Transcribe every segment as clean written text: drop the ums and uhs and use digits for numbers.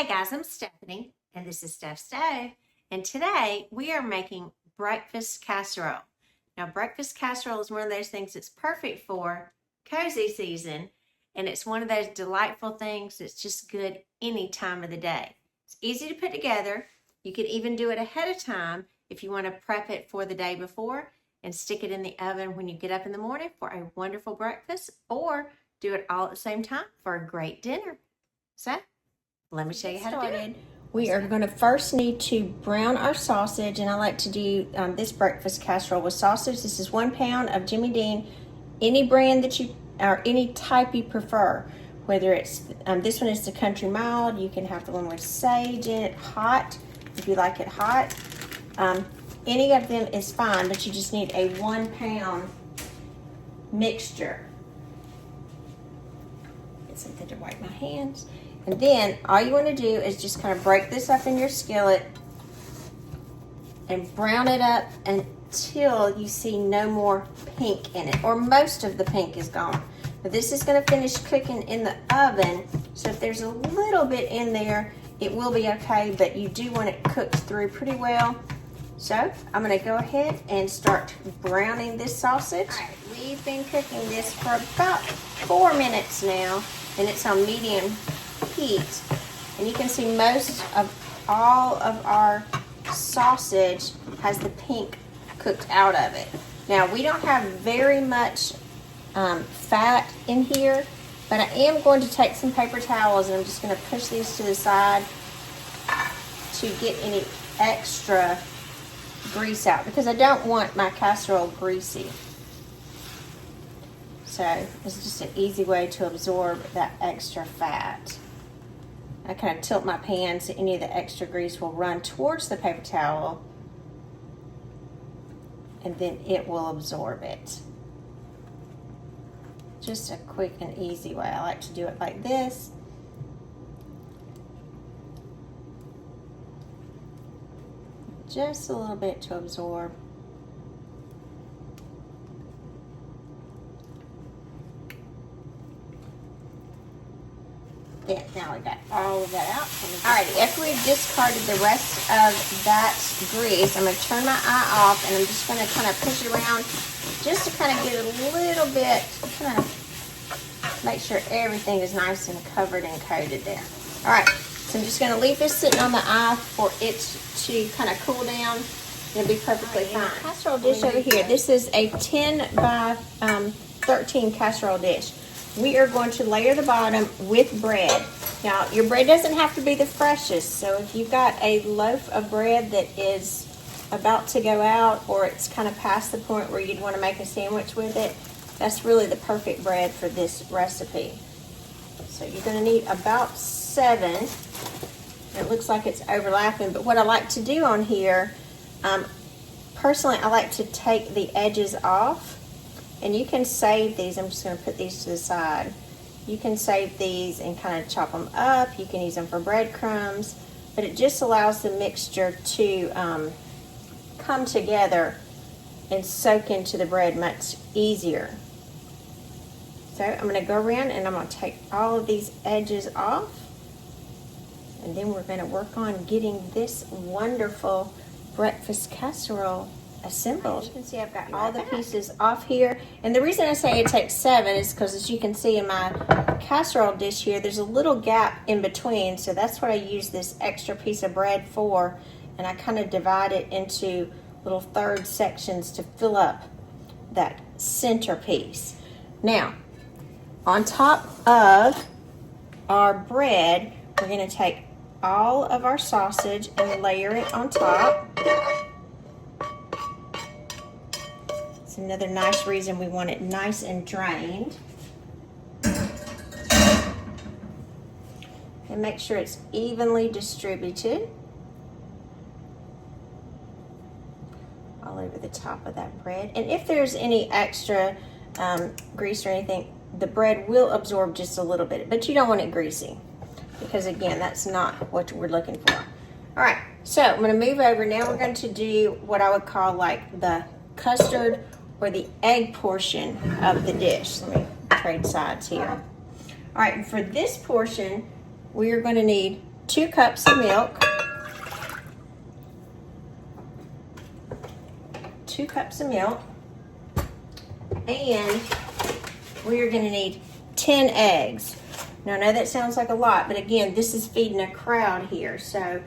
Hey guys, I'm Stephanie, and this is Steph Stove, and today we are making breakfast casserole. Now, breakfast casserole is one of those things that's perfect for cozy season, and it's one of those delightful things that's just good any time of the day. It's easy to put together. You can even do it ahead of time if you want to prep it for the day before and stick it in the oven when you get up in the morning for a wonderful breakfast, or do it all at the same time for a great dinner. So, let me show you how to do it. We are going to first need to brown our sausage, and I like to do this breakfast casserole with sausage. This is 1 pound of Jimmy Dean, any brand that you, or any type you prefer. Whether it's, this one is the country mild, you can have the one with sage in it, hot, if you like it hot. Any of them is fine, but you just need a 1 pound mixture. Get something to wipe my hands. And then all you want to do is just kind of break this up in your skillet and brown it up until you see no more pink in it, or most of the pink is gone. But this is going to finish cooking in the oven, so if there's a little bit in there, it will be okay, but you do want it cooked through pretty well. So I'm going to go ahead and start browning this sausage. All right, we've been cooking this for about 4 minutes now, and it's on medium heat, and you can see most of all of our sausage has the pink cooked out of it. Now, we don't have very much fat in here, but I am going to take some paper towels and I'm just going to push these to the side to get any extra grease out, because I don't want my casserole greasy. So it's just an easy way to absorb that extra fat. I kind of tilt my pan so any of the extra grease will run towards the paper towel, and then it will absorb it. Just a quick and easy way. I like to do it like this. Just a little bit to absorb. Yeah, now we got all of that out. Alrighty, after we've discarded the rest of that grease, I'm going to turn my eye off, and I'm just going to kind of push it around just to kind of get a little bit, kind of make sure everything is nice and covered and coated there. Alright, so I'm just going to leave this sitting on the eye for it to kind of cool down. It'll be perfectly fine. Casserole dish over here. This is a 10 by 13 casserole dish. We are going to layer the bottom with bread. Now, your bread doesn't have to be the freshest, so if you've got a loaf of bread that is about to go out, or it's kind of past the point where you'd want to make a sandwich with it, that's really the perfect bread for this recipe. So you're going to need about 7. It looks like it's overlapping, but what I like to do on here, personally, I like to take the edges off. And you can save these. I'm just going to put these to the side. You can save these and kind of chop them up. You can use them for breadcrumbs. But it just allows the mixture to come together and soak into the bread much easier. So I'm going to go around and I'm going to take all of these edges off. And then we're going to work on getting this wonderful breakfast casserole assembled. You can see I've got all the pieces off here, and the reason I say it takes 7 is because, as you can see in my casserole dish here, there's a little gap in between, so that's what I use this extra piece of bread for, and I kind of divide it into little third sections to fill up that center piece. Now, on top of our bread, we're going to take all of our sausage and layer it on top. It's another nice reason we want it nice and drained. And make sure it's evenly distributed all over the top of that bread. And if there's any extra grease or anything, the bread will absorb just a little bit, but you don't want it greasy, because again, that's not what we're looking for. All right, so I'm going to move over. Now we're going to do what I would call like the custard or the egg portion of the dish. Let me trade sides here. All right, and for this portion, we are going to need 2 cups of milk, 2 cups of milk, and we are going to need 10 eggs. Now I know that sounds like a lot, but again, this is feeding a crowd here, so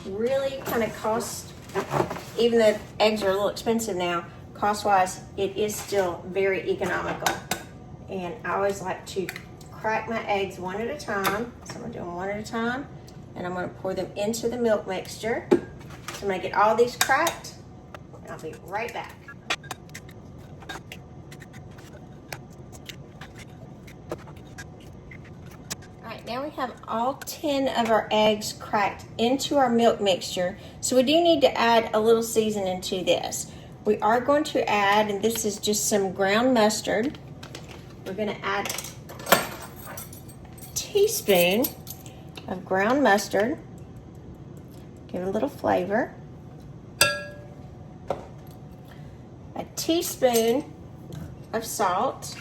really kind of cost, even though eggs are a little expensive now, cost-wise, it is still very economical. And I always like to crack my eggs one at a time. So I'm gonna do them one at a time, and I'm gonna pour them into the milk mixture. So I'm gonna get all these cracked, and I'll be right back. All right, now we have all 10 of our eggs cracked into our milk mixture. So we do need to add a little seasoning to this. We are going to add, and this is just some ground mustard. We're going to add a teaspoon of ground mustard. Give it a little flavor. A teaspoon of salt.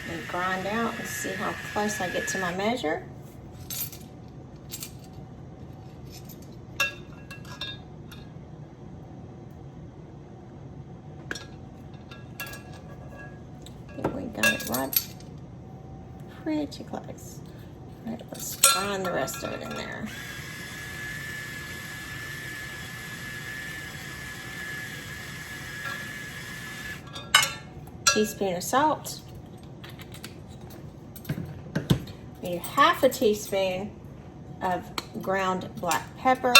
Let me grind out and see how close I get to my measure. Got it right pretty close. All right, let's grind the rest of it in there. Teaspoon of salt. We need half a teaspoon of ground black pepper.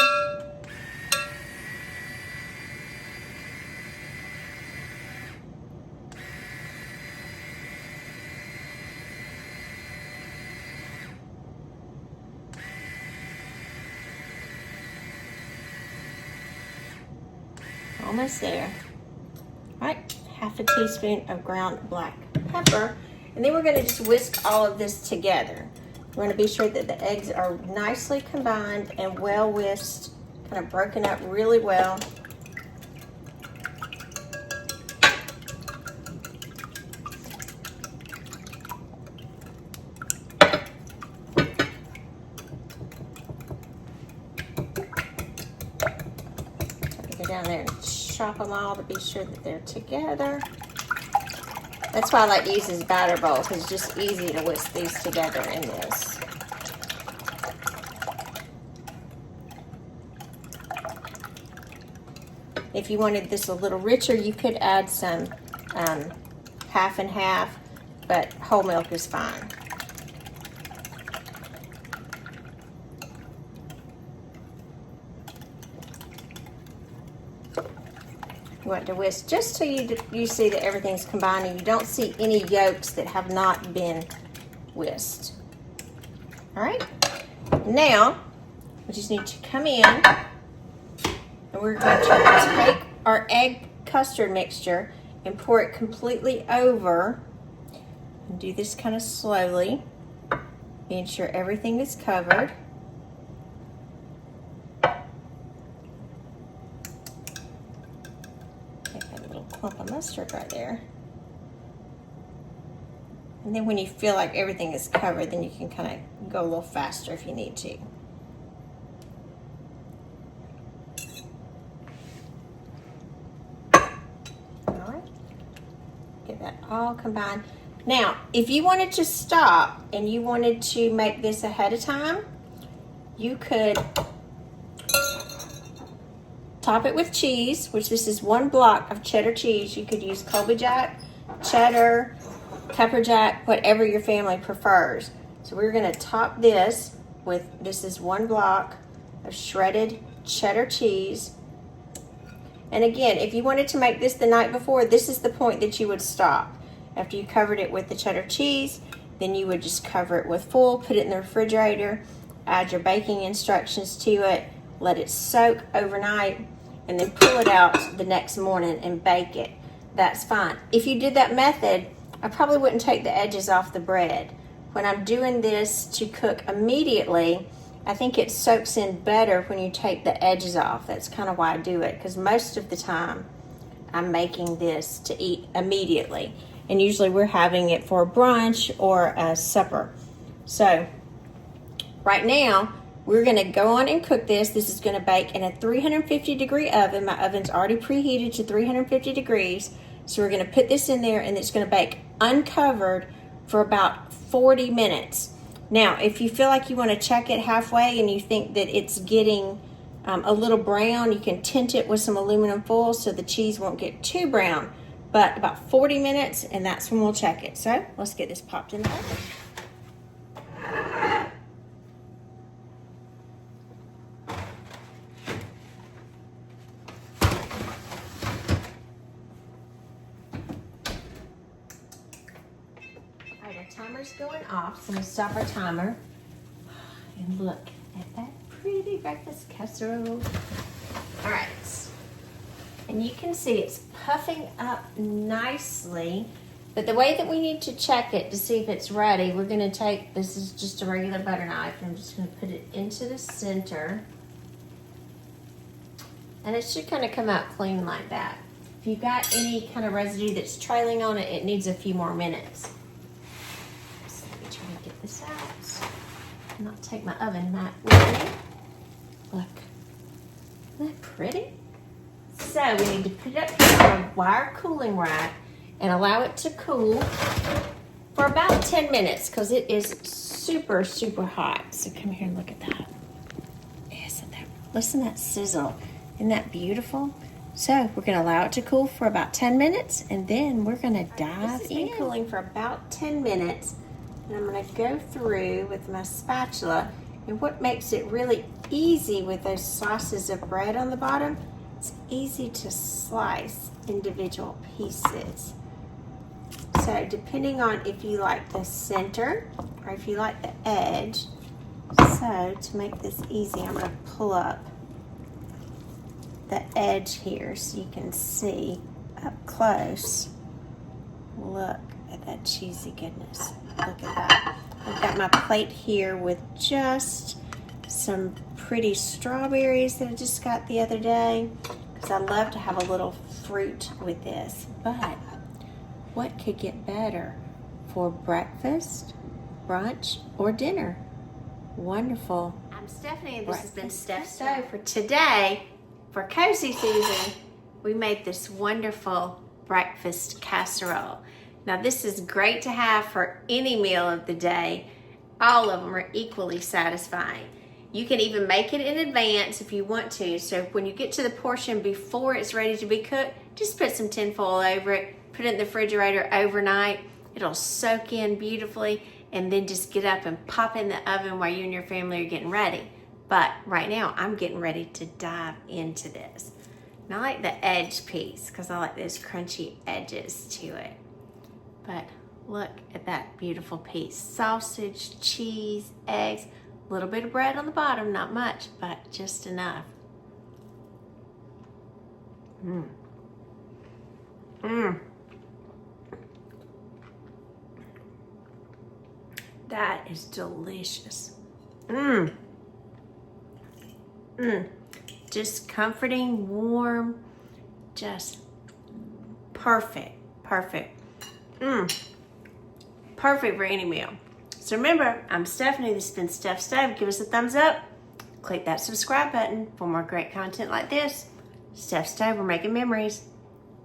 Almost there. All right, half a teaspoon of ground black pepper. And then we're gonna just whisk all of this together. We're gonna be sure that the eggs are nicely combined and well whisked, kind of broken up really well. Down there and chop them all to be sure that they're together. That's why I like to use this batter bowl, because it's just easy to whisk these together in this. If you wanted this a little richer, you could add some half and half, but whole milk is fine. You want to whisk just till you see that everything's combined and you don't see any yolks that have not been whisked. All right, now we just need to come in and we're going to take our egg custard mixture and pour it completely over. And do this kind of slowly, being sure everything is covered. Clump of mustard right there. And then when you feel like everything is covered, then you can kind of go a little faster if you need to. All right, get that all combined. Now, if you wanted to stop and you wanted to make this ahead of time, you could top it with cheese, which this is 1 block of cheddar cheese. You could use Colby Jack, cheddar, pepper jack, whatever your family prefers. So we're gonna top this with, this is 1 block of shredded cheddar cheese. And again, if you wanted to make this the night before, this is the point that you would stop. After you covered it with the cheddar cheese, then you would just cover it with foil, put it in the refrigerator, add your baking instructions to it, let it soak overnight, and then pull it out the next morning and bake it. That's fine. If you did that method, I probably wouldn't take the edges off the bread. When I'm doing this to cook immediately, I think it soaks in better when you take the edges off. That's kind of why I do it, because most of the time I'm making this to eat immediately. And usually we're having it for brunch or a supper. So right now, we're gonna go on and cook this. This is gonna bake in a 350-degree oven. My oven's already preheated to 350 degrees. So we're gonna put this in there and it's gonna bake uncovered for about 40 minutes. Now, if you feel like you wanna check it halfway and you think that it's getting a little brown, you can tint it with some aluminum foil so the cheese won't get too brown. But about 40 minutes, and that's when we'll check it. So let's get this popped in the oven. All right, our timer's going off, so I'm gonna stop our timer. And look at that pretty breakfast casserole. All right. And you can see it's puffing up nicely, but the way that we need to check it to see if it's ready, we're gonna take, this is just a regular butter knife, and I'm just gonna put it into the center. And it should kind of come out clean like that. If you've got any kind of residue that's trailing on it, it needs a few more minutes. So let me try to get this out. And not take my oven mat with me. Look, isn't that pretty? So we need to put it up here on a wire cooling rack and allow it to cool for about 10 minutes because it is super, super hot. So come here and look at that. Isn't that, listen to that sizzle. Isn't that beautiful? So we're gonna allow it to cool for about 10 minutes and then we're gonna dive in. This has been cooling for about 10 minutes and I'm gonna go through with my spatula, and what makes it really easy with those slices of bread on the bottom, it's easy to slice individual pieces. So depending on if you like the center or if you like the edge, so to make this easy, I'm gonna pull up the edge here so you can see up close. Look at that cheesy goodness. Look at that. I've got my plate here with just some pretty strawberries that I just got the other day because I love to have a little fruit with this. But what could get better for breakfast, brunch, or dinner? Wonderful. I'm Stephanie and this has been Steph's Stove. For today, for cozy season, we made this wonderful breakfast casserole. Now this is great to have for any meal of the day. All of them are equally satisfying. You can even make it in advance if you want to. So when you get to the portion before it's ready to be cooked, just put some tin foil over it, put it in the refrigerator overnight. It'll soak in beautifully, and then just get up and pop in the oven while you and your family are getting ready. But right now, I'm getting ready to dive into this. And I like the edge piece because I like those crunchy edges to it. But look at that beautiful piece. Sausage, cheese, eggs, a little bit of bread on the bottom, not much, but just enough. Mmm. Mmm. That is delicious. Mmm. Mmm. Just comforting, warm, just perfect, perfect. Mmm. Perfect for any meal. So remember, I'm Stephanie. This has been Steph's Stove. Give us a thumbs up. Click that subscribe button for more great content like this. Steph's Stove, we're making memories.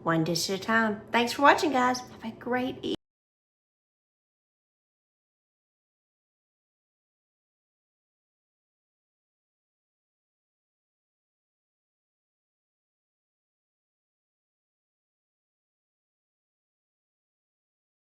One dish at a time. Thanks for watching, guys. Have a great evening.